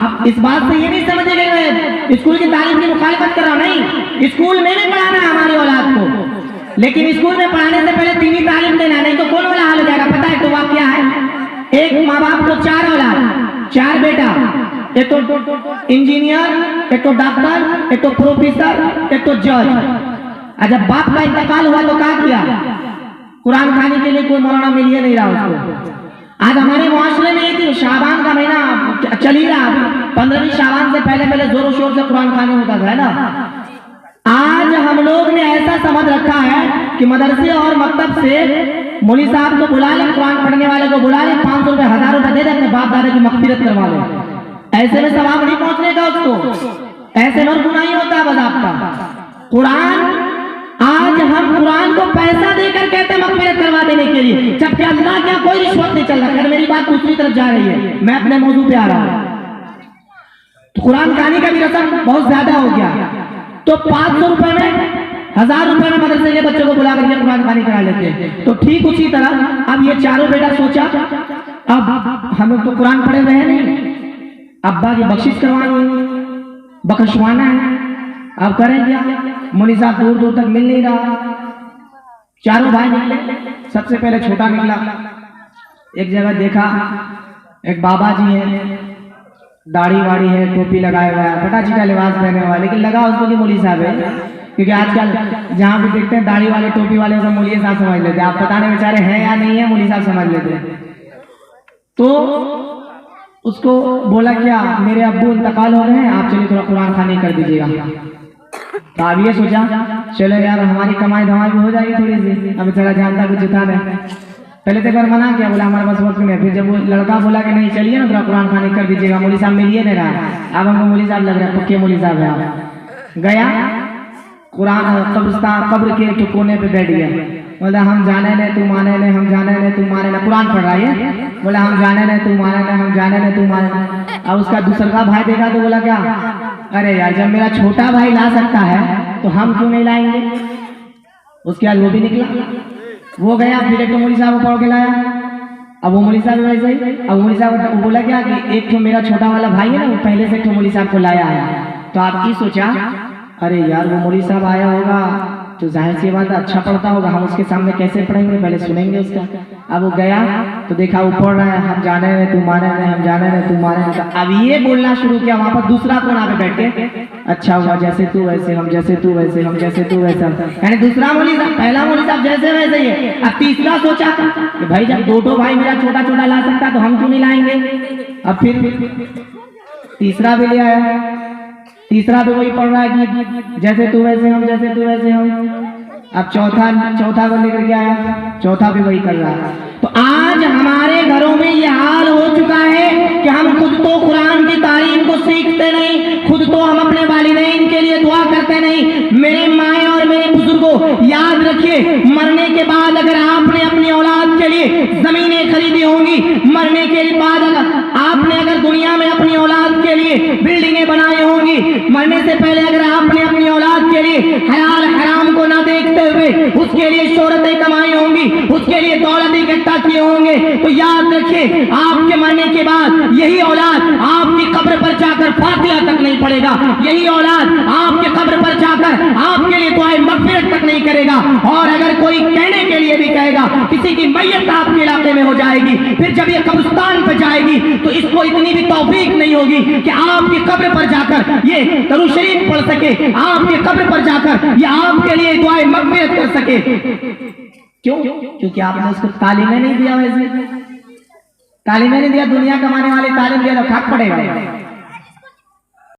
आप इस बात से ये नहीं समझे गए मैं स्कूल की तारीफ की मुखालिफत कर रहा हूं, नहीं, स्कूल में भी पढ़ाना है हमारी औलाद को, लेकिन स्कूल में पढ़ाने से पहले दीनी तालीम देना, नहीं तो कौन वाला हाल हो जाएगा। पता है तो वाक़ क्या है, एक माँ बाप को 4 औलाद, 4 बेटा, एक तो इंजीनियर, एक तो डॉक्टर, एक तो प्रोफेसर, एक तो जज। जब बाप का इंतकाल हुआ तो क्या किया, कुरान खाने के लिए कोई मौलाना मिल ही नहीं रहा उसको। आज हमारे मुआशरे में एक शाबान का महीना चल ही रहा, 15वीं शाबान से पहले पहले जोरों शोर से कुरान खाने होता था, है ना। आज हम लोग ने ऐसा समझ रखा है कि मदरसे और मकतब से मौलवी साहब को बुला ले, कुरान पढ़ने वाले को बुला ले, 500 रुपए 1000 रुपए दे दे, अपने बाप दादा की मग़फ़िरत करवा ले। ऐसे में सवाब नहीं पहुंचने का उसको, ऐसे में गुनाह ही होता है बस आपका। कुरान आज हम कुरान को पैसा देकर कहते हैं मग़फ़िरत करवा देने के लिए, जबकि अल्लाह क्या कोई रिश्वत नहीं चल रहा। मेरी बात दूसरी तरफ जा रही है, मैं अपने मौजू पे आ रहा हूं। तो कुरान खाने का भी रस्म बहुत ज्यादा हो गया, तो 500 रुपए में 1000 रुपए में मदरसे के बच्चों को बुला करके कुरान खानी करा लेते हैं। तो ठीक उसी तरह अब ये चारों बेटा सोचा, अब हम तो कुरान पढ़े हुए हैं नहीं, अब्बा की बख्शिश करवानी, बख्शवाना है, अब करें क्या। मौलवी साहब दूर दूर तक मिल नहीं रहा। चारों भाई निकले, सबसे पहले छोटा निकला। एक जगह देखा एक बाबा जी है, दाढ़ी वाड़ी है, टोपी लगाया हुआ है, फटा चिटा लिबास पहने हुआ है, लेकिन लगा उसको कि मौलवी साहब है, क्योंकि आजकल जहाँ भी देखते हैं दाढ़ी वाले टोपी वाले सब मौलवी साहब समझ लेते हैं। आप पता नहीं बेचारे हैं या नहीं है, मौलवी साहब समझ लेते हैं। तो उसको बोला क्या, मेरे अब्बू इंतकाल हो गए हैं, आप चलिए थोड़ा कुरान खानी कर दीजिएगा। तो आप ये सोचा चलो यार हमारी कमाई धमाई भी हो जाएगी थोड़ी सी, अब बेचारा जानता कुछ था नहीं। पहले तो एक बार मना किया, बोला हमारे पास वक्त नहीं। फिर जब वो लड़का बोला कि नहीं चलिए ना थोड़ा कुरान खानी कर दीजिएगा, मौलवी साहब मिलिए नहीं रहा, अब हमको मौलवी साहब लग रहा है, पक्के मौलवी साहब है। आप गया कुरान कब्रिस्तान कब्र के एक कोने पे बैठ गया, बोला हम जाने ने तू माने ने, हम जाने ने तू माने ने, कुरान पढ़ रहा है, बोला हम जाने ने तू माने ने, हम जाने ने तू माने। अब उसका दूसरा भाई देखा तो बोला क्या, अरे यार जब मेरा छोटा भाई ला सकता है तो हम क्यों नहीं लाएंगे। उसके बाद वो भी निकला, वो गया फिर एक मौलवी साहब को पढ़ के लाया। अब वो मौलवी साहब वैसे ही, अब मौलवी साहब बोला क्या कि एक तो मेरा छोटा वाला भाई है ना, वो पहले से एक मौलवी साहब को लाया है। तो आप की सोचा, अरे यार वो मौलवी साहब आया होगा तो जाहिर सी बात अच्छा पढ़ता होगा, हम उसके सामने कैसे पढ़ेंगे, पहले सुनेंगे उसका। अब वो गया तो देखा वो पढ़ रहा है, हम जाने ने तू माने ने, हम जाने ने तू माने ने। अब ये बोलना शुरू किया, वहां पर दूसरा कोना पे बैठ के, अच्छा हुआ जैसे तू वैसे हम, जैसे तू वैसे हम, जैसे तू वैसे हम, यानी दूसरा मौलवी साहब, पहला मौलवी साहब जैसे वैसे ही है। अब तीसरा सोचा कि भाई जब दो भाई मेरा छोटा छोटा ला सकता तो हम क्यों नहीं लाएंगे। अब फिर तीसरा भी ले आया, तीसरा भी वही पढ़ रहा है कि जैसे तू वैसे हम, जैसे तू वैसे हम। अब चौथा को लेकर के आया, चौथा भी वही कर रहा है। तो आज हमारे घरों में ये हाल हो चुका है कि हम खुद तो कुरान की तालीम को सीखते नहीं, खुद तो हम अपने वालिदैन के लिए दुआ करते नहीं। मेरे माए और मेरे बुजुर्गों याद रखिए, मरने के बाद अगर आपने अपनी औलाद के लिए जमीनें खरीदी होंगी, मरने के बाद आपने अगर दुनिया में अपनी औलाद के लिए बिल्डिंगें बनाई होंगी, मरने से पहले अगर आपने अपनी औलाद के लिए हलाल हराम को ना देखते हुए उसके लिए शोहरतें कमाई होंगी, उसके लिए दौलत इकट्ठा किए होंगे, तो याद रखिए आपके मरने के बाद यही औलाद आपकी कब्र पर जाकर फातिहा तक नहीं पड़ेगा, यही औलाद आपके कब्र पर जाकर आपके लिए दुआए मग़फ़िरत तक नहीं करेगा। और अगर कोई कहने के लिए भी कहेगा किसी की मैयत आपके इलाके में हो जाएगी, फिर जब ये कब्रिस्तान पर जाएगी तो इसको इतनी भी तौफीक नहीं होगी कि आपकी कब्र पर जाकर ये दरूद शरीफ पढ़ सके, आपके कब्र पर जाकर ये आपके लिए दुआए मग़फ़िरत कर सके। क्यों? क्योंकि आपने उसको तालीम नहीं दिया, वैसे तालीम नहीं दिया, दुनिया कमाने वाले तालीम दिया तो खाक पड़ेगा।